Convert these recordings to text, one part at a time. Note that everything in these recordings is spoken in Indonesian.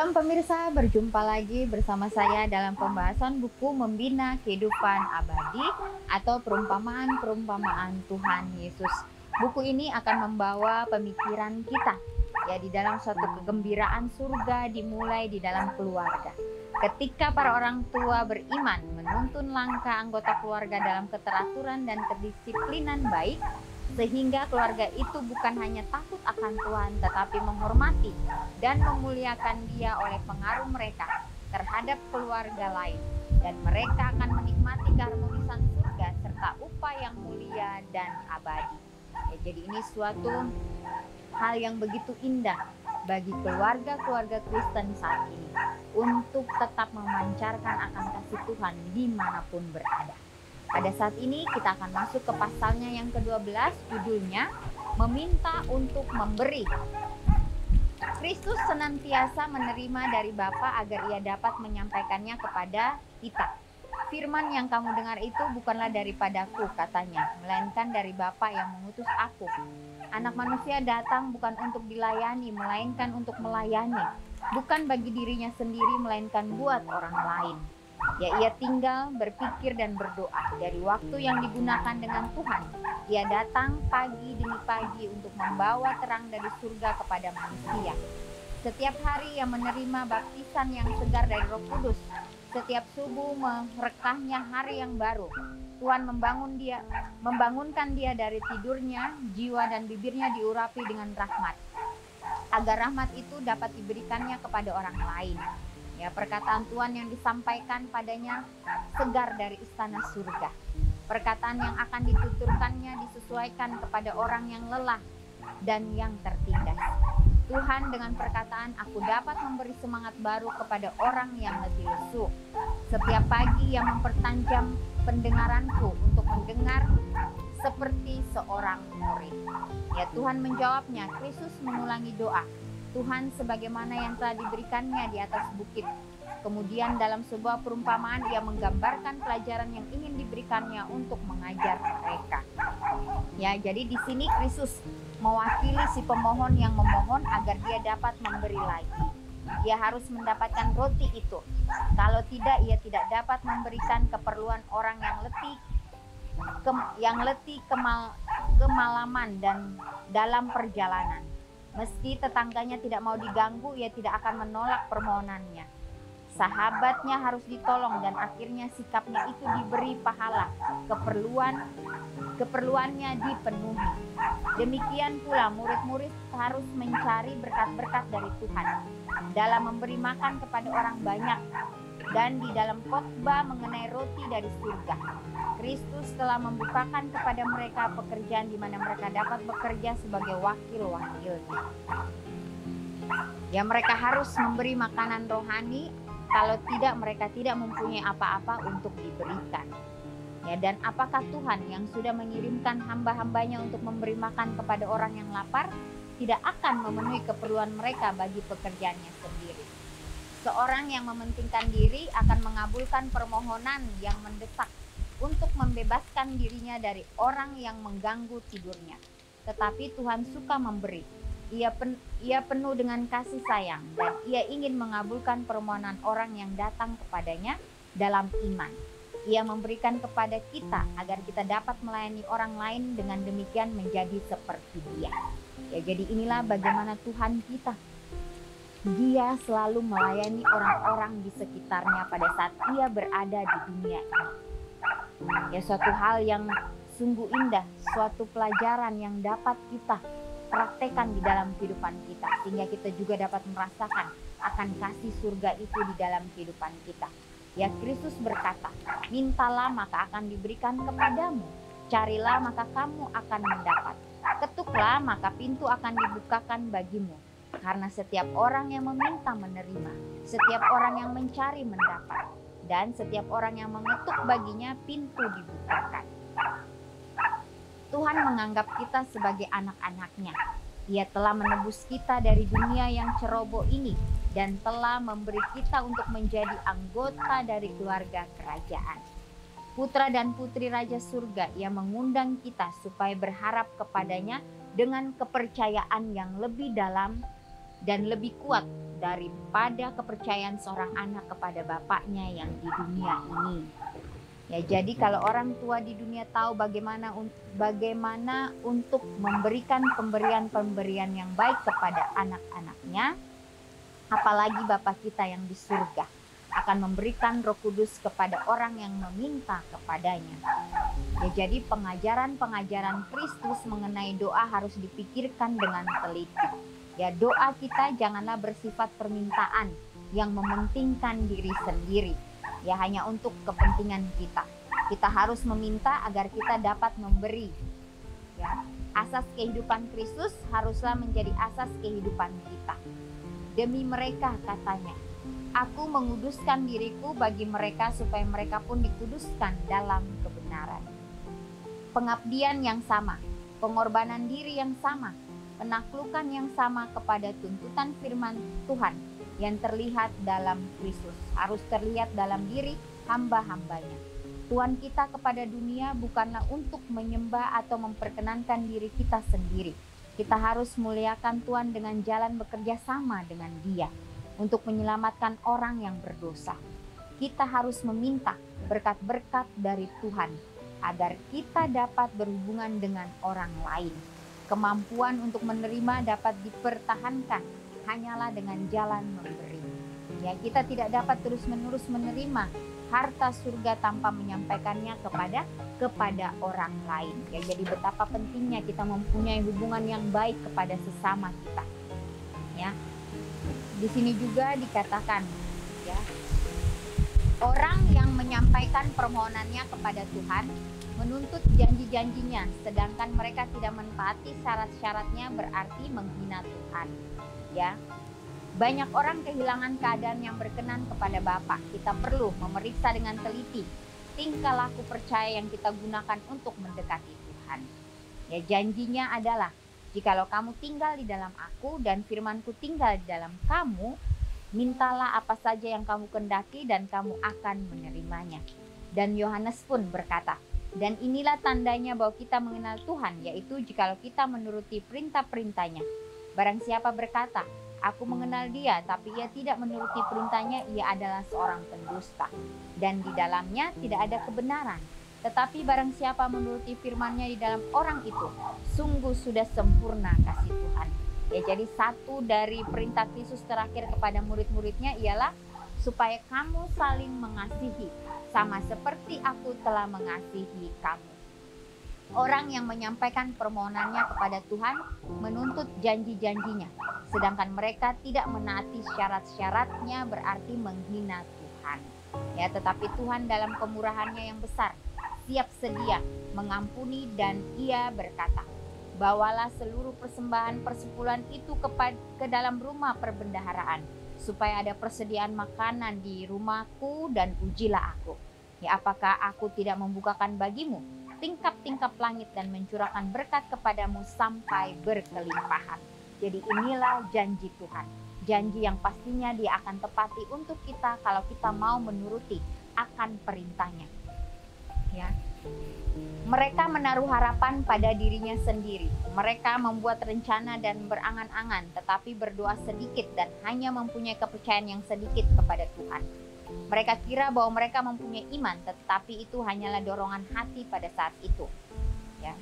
Shalom pemirsa, berjumpa lagi bersama saya dalam pembahasan buku Membina Kehidupan Abadi atau perumpamaan-perumpamaan Tuhan Yesus. Buku ini akan membawa pemikiran kita ya di dalam suatu kegembiraan surga dimulai di dalam keluarga. Ketika para orang tua beriman menuntun langkah anggota keluarga dalam keteraturan dan kedisiplinan baik, sehingga keluarga itu bukan hanya takut akan Tuhan, tetapi menghormati dan memuliakan Dia oleh pengaruh mereka terhadap keluarga lain. Dan mereka akan menikmati keharmonisan surga serta upah yang mulia dan abadi. Ya, jadi ini suatu hal yang begitu indah bagi keluarga-keluarga Kristen saat ini untuk tetap memancarkan akan kasih Tuhan dimanapun berada. Pada saat ini kita akan masuk ke pasalnya yang ke-12, judulnya Meminta untuk Memberi. Kristus senantiasa menerima dari Bapa agar ia dapat menyampaikannya kepada kita. Firman yang kamu dengar itu bukanlah daripadaku, katanya, melainkan dari Bapa yang mengutus aku. Anak manusia datang bukan untuk dilayani, melainkan untuk melayani. Bukan bagi dirinya sendiri, melainkan buat orang lain. Ya, ia tinggal, berpikir dan berdoa. Dari waktu yang digunakan dengan Tuhan, ia datang pagi demi pagi untuk membawa terang dari surga kepada manusia. Setiap hari ia menerima baptisan yang segar dari Roh Kudus. Setiap subuh merekahnya hari yang baru. Tuhan membangunkan dia dari tidurnya, jiwa dan bibirnya diurapi dengan rahmat, agar rahmat itu dapat diberikannya kepada orang lain. Ya, perkataan Tuhan yang disampaikan padanya segar dari istana surga. Perkataan yang akan dituturkannya disesuaikan kepada orang yang lelah dan yang tertindas. Tuhan dengan perkataan, aku dapat memberi semangat baru kepada orang yang letih lesu. Setiap pagi ia mempertajam pendengaranku untuk mendengar seperti seorang murid. Ya, Tuhan menjawabnya. Kristus mengulangi doa Tuhan sebagaimana yang telah diberikannya di atas bukit. Kemudian dalam sebuah perumpamaan ia menggambarkan pelajaran yang ingin diberikannya untuk mengajar mereka. Ya, jadi di sini Kristus mewakili si pemohon yang memohon agar dia dapat memberi lagi. Ia harus mendapatkan roti itu. Kalau tidak, ia tidak dapat memberikan keperluan orang yang letih kemalaman dan dalam perjalanan. Meski tetangganya tidak mau diganggu, ia tidak akan menolak permohonannya. Sahabatnya harus ditolong dan akhirnya sikapnya itu diberi pahala. Keperluannya dipenuhi. Demikian pula murid-murid harus mencari berkat-berkat dari Tuhan dalam memberi makan kepada orang banyak dan di dalam khotbah mengenai roti dari surga. Kristus telah membukakan kepada mereka pekerjaan di mana mereka dapat bekerja sebagai wakil-wakilnya. Ya, mereka harus memberi makanan rohani, kalau tidak mereka tidak mempunyai apa-apa untuk diberikan. Ya, dan apakah Tuhan yang sudah mengirimkan hamba-hambanya untuk memberi makan kepada orang yang lapar tidak akan memenuhi keperluan mereka bagi pekerjaannya sendiri? Seorang yang mementingkan diri akan mengabulkan permohonan yang mendesak untuk membebaskan dirinya dari orang yang mengganggu tidurnya. Tetapi Tuhan suka memberi. Ia penuh dengan kasih sayang dan ia ingin mengabulkan permohonan orang yang datang kepadanya dalam iman. Ia memberikan kepada kita agar kita dapat melayani orang lain, dengan demikian menjadi seperti Dia. Ya, jadi inilah bagaimana Tuhan kita. Dia selalu melayani orang-orang di sekitarnya pada saat ia berada di dunia ini. Ya, suatu hal yang sungguh indah, suatu pelajaran yang dapat kita praktekkan di dalam kehidupan kita, sehingga kita juga dapat merasakan akan kasih surga itu di dalam kehidupan kita. Ya, Kristus berkata, mintalah maka akan diberikan kepadamu, carilah maka kamu akan mendapat, ketuklah maka pintu akan dibukakan bagimu. Karena setiap orang yang meminta menerima, setiap orang yang mencari mendapat, dan setiap orang yang mengetuk baginya pintu dibukakan. Tuhan menganggap kita sebagai anak-anaknya. Ia telah menebus kita dari dunia yang ceroboh ini dan telah memberi kita untuk menjadi anggota dari keluarga kerajaan. Putra dan putri Raja Surga, Ia mengundang kita supaya berharap kepadanya dengan kepercayaan yang lebih dalam dan lebih kuat daripada kepercayaan seorang anak kepada bapaknya yang di dunia ini. Ya, jadi kalau orang tua di dunia tahu bagaimana untuk memberikan pemberian yang baik kepada anak-anaknya, apalagi Bapa kita yang di surga akan memberikan Roh Kudus kepada orang yang meminta kepadanya. Ya, jadi pengajaran Kristus mengenai doa harus dipikirkan dengan teliti. Ya, doa kita janganlah bersifat permintaan yang mementingkan diri sendiri. Ya, hanya untuk kepentingan kita. Kita harus meminta agar kita dapat memberi. Ya, asas kehidupan Kristus haruslah menjadi asas kehidupan kita. Demi mereka, katanya, aku menguduskan diriku bagi mereka supaya mereka pun dikuduskan dalam kebenaran. Pengabdian yang sama, pengorbanan diri yang sama, penaklukan yang sama kepada tuntutan firman Tuhan yang terlihat dalam Kristus harus terlihat dalam diri hamba-hambanya. Tuhan kita kepada dunia bukanlah untuk menyembah atau memperkenankan diri kita sendiri. Kita harus muliakan Tuhan dengan jalan bekerja sama dengan Dia untuk menyelamatkan orang yang berdosa. Kita harus meminta berkat-berkat dari Tuhan agar kita dapat berhubungan dengan orang lain. Kemampuan untuk menerima dapat dipertahankan hanyalah dengan jalan memberi. Ya, kita tidak dapat terus-menerus menerima harta surga tanpa menyampaikannya kepada orang lain. Ya, jadi betapa pentingnya kita mempunyai hubungan yang baik kepada sesama kita. Ya. Di sini juga dikatakan, ya, orang yang menyampaikan permohonannya kepada Tuhan menuntut janji-janjinya, sedangkan mereka tidak menaati syarat-syaratnya berarti menghina Tuhan. Ya, banyak orang kehilangan keadaan yang berkenan kepada Bapa. Kita perlu memeriksa dengan teliti tingkah laku percaya yang kita gunakan untuk mendekati Tuhan. Ya, janjinya adalah, jikalau kamu tinggal di dalam aku dan firmanku tinggal di dalam kamu, mintalah apa saja yang kamu kehendaki dan kamu akan menerimanya. Dan Yohanes pun berkata, dan inilah tandanya bahwa kita mengenal Tuhan, yaitu jikalau kita menuruti perintah-perintahnya. Barang siapa berkata, aku mengenal Dia, tapi ia tidak menuruti perintahnya, ia adalah seorang pendusta. Dan di dalamnya tidak ada kebenaran. Tetapi barang siapa menuruti firman-Nya di dalam orang itu, sungguh sudah sempurna kasih Tuhan. Ya, jadi satu dari perintah Kristus terakhir kepada murid-muridnya ialah supaya kamu saling mengasihi, sama seperti aku telah mengasihi kamu. Orang yang menyampaikan permohonannya kepada Tuhan menuntut janji-janjinya, sedangkan mereka tidak menaati syarat-syaratnya berarti menghina Tuhan. Ya, tetapi Tuhan dalam kemurahannya yang besar siap sedia mengampuni, dan Ia berkata, bawalah seluruh persembahan persepuluhan itu ke dalam rumah perbendaharaan, supaya ada persediaan makanan di rumahku, dan ujilah aku. Ya, apakah aku tidak membukakan bagimu tingkap-tingkap langit dan mencurahkan berkat kepadamu sampai berkelimpahan. Jadi inilah janji Tuhan. Janji yang pastinya Dia akan tepati untuk kita kalau kita mau menuruti akan perintahnya. Ya. Mereka menaruh harapan pada dirinya sendiri. Mereka membuat rencana dan berangan-angan, tetapi berdoa sedikit dan hanya mempunyai kepercayaan yang sedikit kepada Tuhan. Mereka kira bahwa mereka mempunyai iman, tetapi itu hanyalah dorongan hati pada saat itu. Ya.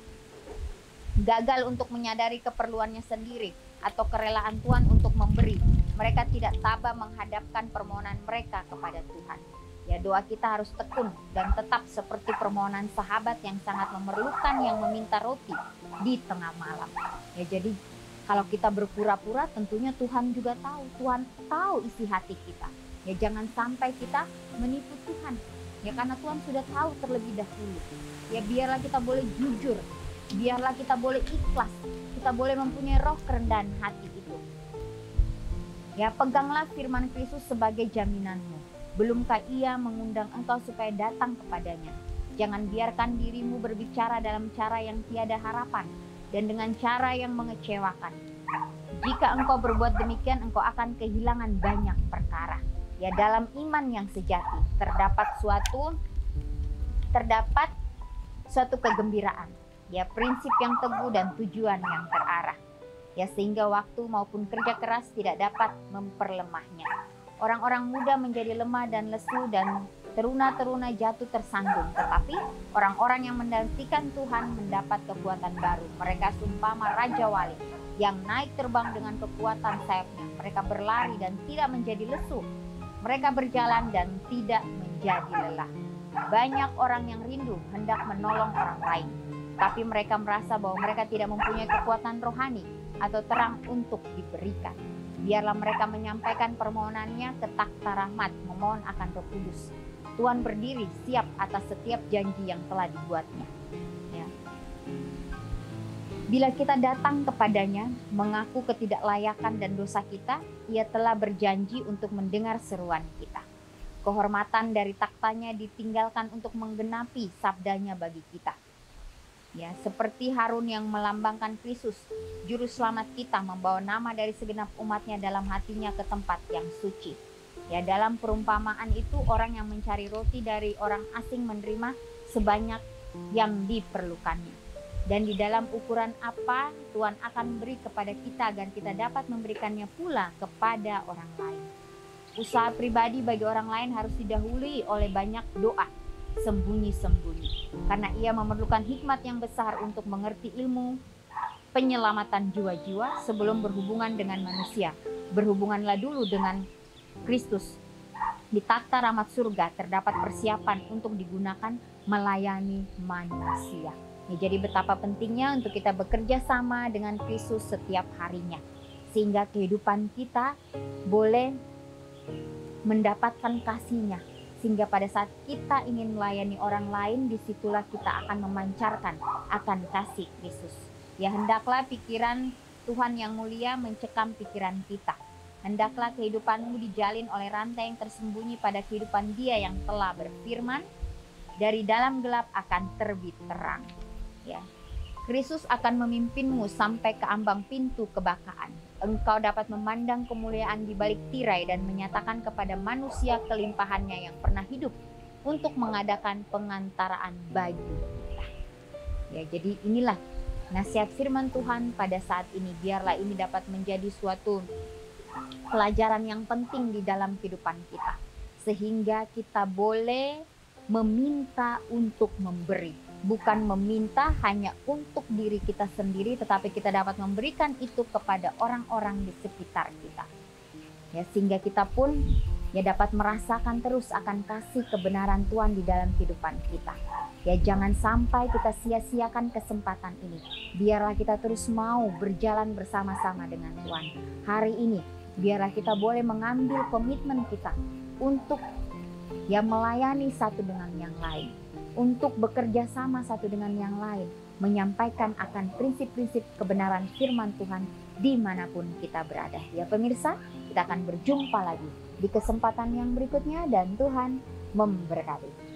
Gagal untuk menyadari keperluannya sendiri atau kerelaan Tuhan untuk memberi. Mereka tidak tabah menghadapkan permohonan mereka kepada Tuhan. Ya, doa kita harus tekun dan tetap seperti permohonan sahabat yang sangat memerlukan yang meminta roti di tengah malam. Ya, jadi kalau kita berpura-pura, tentunya Tuhan juga tahu. Tuhan tahu isi hati kita. Ya, jangan sampai kita menipu Tuhan. Ya, karena Tuhan sudah tahu terlebih dahulu. Ya, biarlah kita boleh jujur. Biarlah kita boleh ikhlas. Kita boleh mempunyai roh kerendahan hati itu. Ya, peganglah firman Kristus sebagai jaminanmu. Belumkah Ia mengundang engkau supaya datang kepadanya? Jangan biarkan dirimu berbicara dalam cara yang tiada harapan dan dengan cara yang mengecewakan. Jika engkau berbuat demikian, engkau akan kehilangan banyak perkara. Ya, dalam iman yang sejati terdapat suatu kegembiraan. Ya, prinsip yang teguh dan tujuan yang terarah. ya sehingga waktu maupun kerja keras tidak dapat memperlemahnya. Orang-orang muda menjadi lemah dan lesu dan teruna-teruna jatuh tersandung, tetapi orang-orang yang menantikan Tuhan mendapat kekuatan baru. Mereka seumpama raja wali yang naik terbang dengan kekuatan sayapnya. Mereka berlari dan tidak menjadi lesu. Mereka berjalan dan tidak menjadi lelah. Banyak orang yang rindu hendak menolong orang lain, tapi mereka merasa bahwa mereka tidak mempunyai kekuatan rohani atau terang untuk diberikan. Biarlah mereka menyampaikan permohonannya ke takhta rahmat, memohon akan Roh Kudus. Tuhan berdiri siap atas setiap janji yang telah dibuatnya. Ya. Bila kita datang kepadanya, mengaku ketidaklayakan dan dosa kita, Ia telah berjanji untuk mendengar seruan kita. Kehormatan dari taktanya ditinggalkan untuk menggenapi sabdanya bagi kita. Ya, seperti Harun yang melambangkan Kristus, juru selamat kita, membawa nama dari segenap umatnya dalam hatinya ke tempat yang suci. Ya, dalam perumpamaan itu orang yang mencari roti dari orang asing menerima sebanyak yang diperlukannya. Dan di dalam ukuran apa Tuhan akan beri kepada kita agar kita dapat memberikannya pula kepada orang lain. Usaha pribadi bagi orang lain harus didahului oleh banyak doa sembunyi-sembunyi, karena ia memerlukan hikmat yang besar untuk mengerti ilmu penyelamatan jiwa-jiwa sebelum berhubungan dengan manusia. Berhubunganlah dulu dengan Kristus. Di takhta rahmat surga terdapat persiapan untuk digunakan melayani manusia. Ya, jadi betapa pentingnya untuk kita bekerja sama dengan Kristus setiap harinya, sehingga kehidupan kita boleh mendapatkan kasih-Nya, sehingga pada saat kita ingin melayani orang lain, disitulah kita akan memancarkan akan kasih Kristus. Ya, hendaklah pikiran Tuhan yang mulia mencekam pikiran kita. Hendaklah kehidupanmu dijalin oleh rantai yang tersembunyi pada kehidupan Dia yang telah berfirman, dari dalam gelap akan terbit terang. Ya, Kristus akan memimpinmu sampai ke ambang pintu kebakaan. Engkau dapat memandang kemuliaan di balik tirai dan menyatakan kepada manusia kelimpahannya yang pernah hidup untuk mengadakan pengantaraan bagi kita. Ya, jadi inilah nasihat firman Tuhan pada saat ini. Biarlah ini dapat menjadi suatu pelajaran yang penting di dalam kehidupan kita, sehingga kita boleh meminta untuk memberi. Bukan meminta hanya untuk diri kita sendiri, tetapi kita dapat memberikan itu kepada orang-orang di sekitar kita. Ya, sehingga kita pun ya dapat merasakan terus akan kasih kebenaran Tuhan di dalam kehidupan kita. Ya, jangan sampai kita sia-siakan kesempatan ini. Biarlah kita terus mau berjalan bersama-sama dengan Tuhan. Hari ini biarlah kita boleh mengambil komitmen kita untuk ya melayani satu dengan yang lain, untuk bekerja sama satu dengan yang lain, menyampaikan akan prinsip-prinsip kebenaran firman Tuhan dimanapun kita berada. Ya pemirsa, kita akan berjumpa lagi di kesempatan yang berikutnya dan Tuhan memberkati.